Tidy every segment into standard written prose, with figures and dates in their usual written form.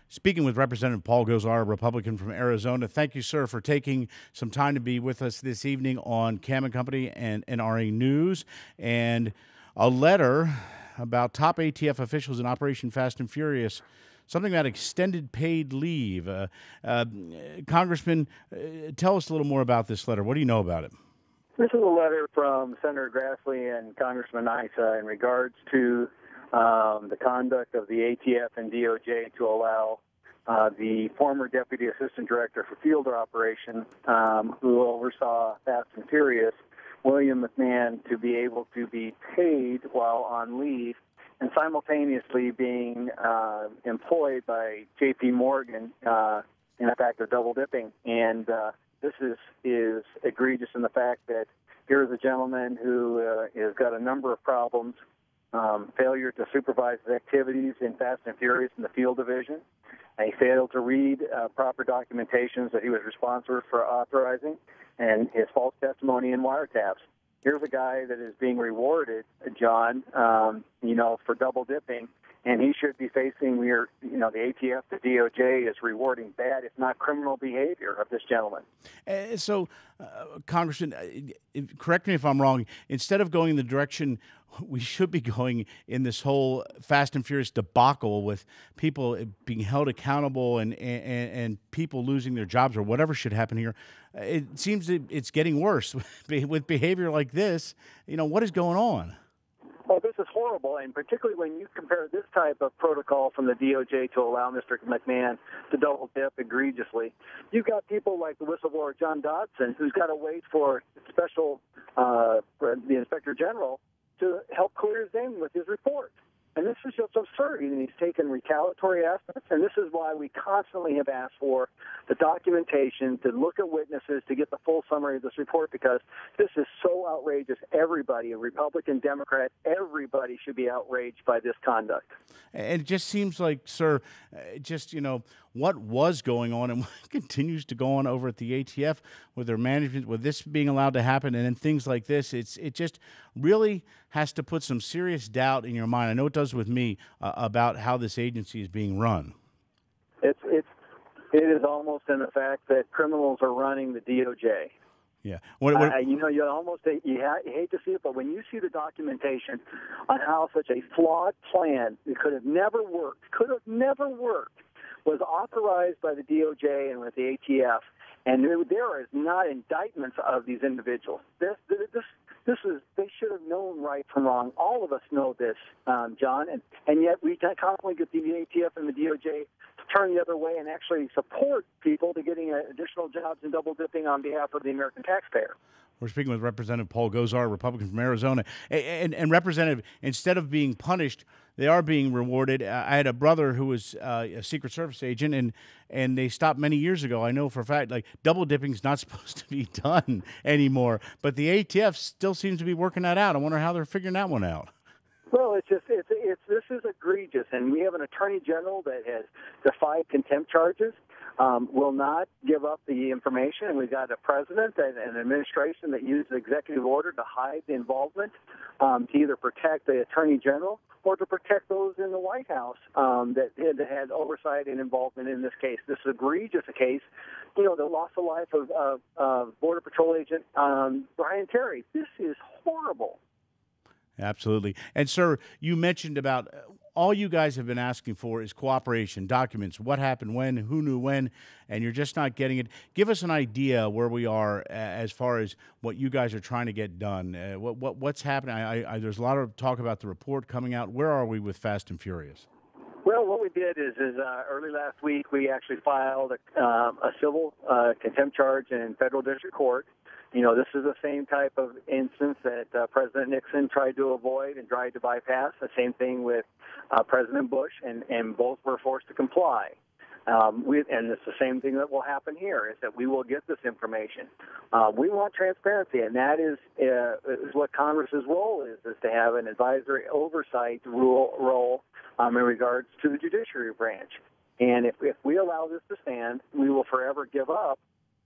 speaking with Representative Paul Gosar, a Republican from Arizona. Thank you, sir, for taking some time to be with us this evening on Cam and Company and NRA News. And a letter about top ATF officials in Operation Fast and Furious, something about extended paid leave. Congressman, tell us a little more about this letter. What do you know about it? This is a letter from Senator Grassley and Congressman Issa in regards to the conduct of the ATF and DOJ to allow the former Deputy Assistant Director for Field Operations, who oversaw Fast and Furious, William McMahon, to be able to be paid while on leave and simultaneously being employed by J.P. Morgan in fact of double dipping. And this is egregious in the fact that here's a gentleman who has got a number of problems, failure to supervise his activities in Fast and Furious in the field division. And he failed to read proper documentations that he was responsible for authorizing, and his false testimony in wiretaps. Here's a guy that is being rewarded, John, for double dipping, and he should be facing the ATF, the DOJ is rewarding bad, if not criminal behavior of this gentleman. Congressman, correct me if I'm wrong, instead of going in the direction we should be going in this whole Fast and Furious debacle with people being held accountable and people losing their jobs or whatever should happen here, it seems that it's getting worse with behavior like this. What is going on? Well, this is horrible, and particularly when you compare this type of protocol from the DOJ to allow Mr. McMahon to double dip egregiously. You've got people like the whistleblower John Dodson, who's got to wait for the Inspector General to help clear his name with his report. And this is just absurd. And he's taken retaliatory aspects, and this is why we constantly have asked for the documentation, to look at witnesses, to get the full summary of this report, because this is so outrageous. Everybody, a Republican, Democrat, everybody should be outraged by this conduct. And it just seems like, sir, what was going on and what continues to go on over at the ATF with their management, with this being allowed to happen, and then things like this, it just really has to put some serious doubt in your mind. I know it does with me about how this agency is being run. It is almost in the fact that criminals are running the DOJ. Yeah. You hate to see it, but when you see the documentation on how such a flawed plan that could have never worked, was authorized by the DOJ and with the ATF, and there is not indictments of these individuals. They should have known right from wrong. All of us know this, John, and yet we constantly get the ATF and the DOJ to turn the other way and actually support people to getting additional jobs and double dipping on behalf of the American taxpayer. We're speaking with Representative Paul Gosar, Republican from Arizona. And Representative, instead of being punished, they are being rewarded. I had a brother who was a Secret Service agent, and they stopped many years ago. I know for a fact, double dipping is not supposed to be done anymore. But the ATF still seems to be working that out. I wonder how they're figuring that one out. Well, this is egregious, and we have an attorney general that has defied contempt charges. Will not give up the information, and we've got a president and an administration that used the executive order to hide the involvement, to either protect the attorney general or to protect those in the White House that had oversight and involvement in this case. This is egregious a case. The loss of life of Border Patrol agent Brian Terry. This is horrible. Absolutely. And, sir, you mentioned about all you guys have been asking for is cooperation, documents, what happened when, who knew when, and you're just not getting it. Give us an idea where we are as far as what you guys are trying to get done. What's happening? There's a lot of talk about the report coming out. Where are we with Fast and Furious? Well, what we did is early last week we actually filed a civil contempt charge in federal district court. This is the same type of instance that President Nixon tried to avoid and tried to bypass. The same thing with President Bush, and both were forced to comply. And it's the same thing that will happen here, is that we will get this information. We want transparency, and that is what Congress's role is to have an advisory oversight role in regards to the judiciary branch. And if we allow this to stand, we will forever give up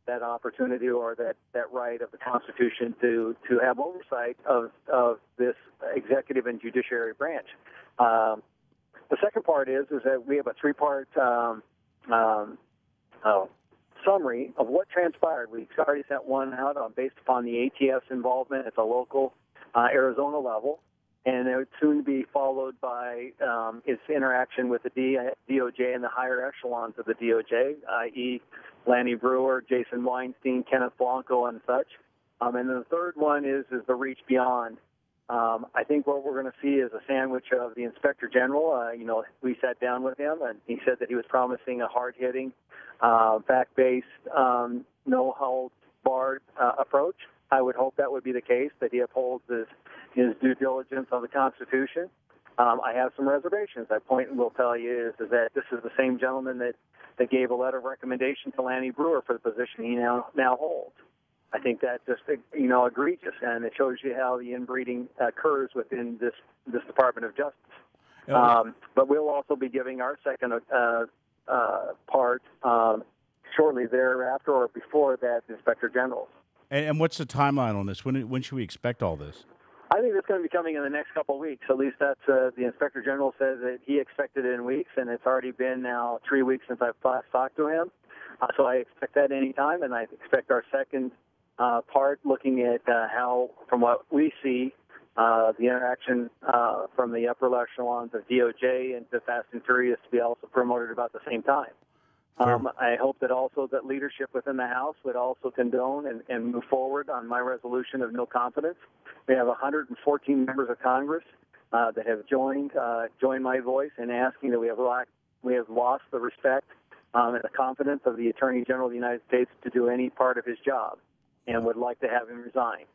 that opportunity or that right of the Constitution to have oversight of this executive and judiciary branch. The second part is that we have a three-part summary of what transpired. We've already sent one out based upon the ATF's involvement at the local Arizona level, and it would soon be followed by its interaction with the DOJ and the higher echelons of the DOJ, i.e. Lanny Brewer, Jason Weinstein, Kenneth Blanco, and such. And then the third one is the reach beyond. I think what we're going to see is a sandwich of the Inspector General. We sat down with him, and he said that he was promising a hard-hitting, fact-based, no-holds-barred approach. I would hope that would be the case, that he upholds his due diligence on the Constitution. I have some reservations. I will tell you is that this is the same gentleman that gave a letter of recommendation to Lanny Brewer for the position he now holds. I think that's just egregious, and it shows you how the inbreeding occurs within this Department of Justice. But we'll also be giving our second part shortly thereafter or before that Inspector General. And what's the timeline on this? When should we expect all this? I think it's going to be coming in the next couple of weeks. At least that's the Inspector General says that he expected it in weeks, and it's already been now 3 weeks since I've last talked to him. So I expect that any time, and I expect our second part looking at how, from what we see, the interaction from the upper echelons of DOJ and the Fast and Furious to be also promoted about the same time. I hope that also that leadership within the House would also condone and move forward on my resolution of no confidence. We have 114 members of Congress that have joined my voice in asking that we have lost the respect and the confidence of the Attorney General of the United States to do any part of his job, and would like to have him resign.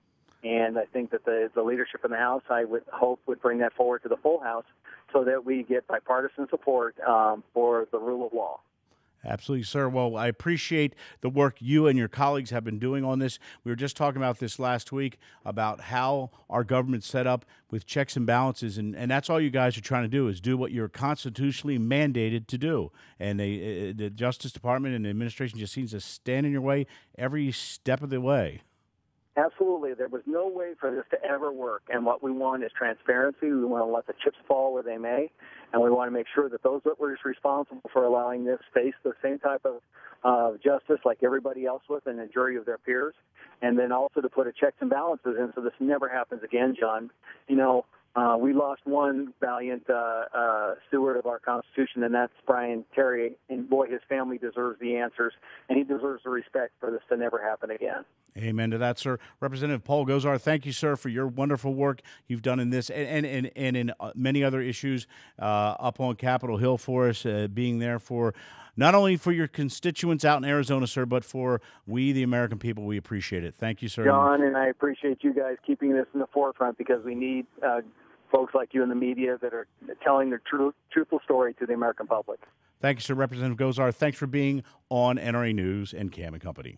And I think that the leadership in the House, I would hope, would bring that forward to the full House so that we get bipartisan support for the rule of law. Absolutely, sir. Well, I appreciate the work you and your colleagues have been doing on this. We were just talking about this last week, about how our government's set up with checks and balances, and that's all you guys are trying to do, is do what you're constitutionally mandated to do. And the Justice Department and the administration just seems to stand in your way every step of the way. Absolutely. There was no way for this to ever work. And what we want is transparency. We want to let the chips fall where they may. And we want to make sure that those that were responsible for allowing this face the same type of justice like everybody else with and a jury of their peers. And then also to put a checks and balances in so this never happens again, John. We lost one valiant steward of our Constitution, and that's Brian Terry. And, boy, his family deserves the answers, and he deserves the respect for this to never happen again. Amen to that, sir. Representative Paul Gosar, thank you, sir, for your wonderful work you've done in this and in many other issues up on Capitol Hill for us, being there for not only for your constituents out in Arizona, sir, but for we, the American people. We appreciate it. Thank you, sir. John, and I appreciate you guys keeping this in the forefront because we need folks like you in the media that are telling their truthful story to the American public. Thank you, sir. Representative Gosar, thanks for being on NRA News and Cam & Company.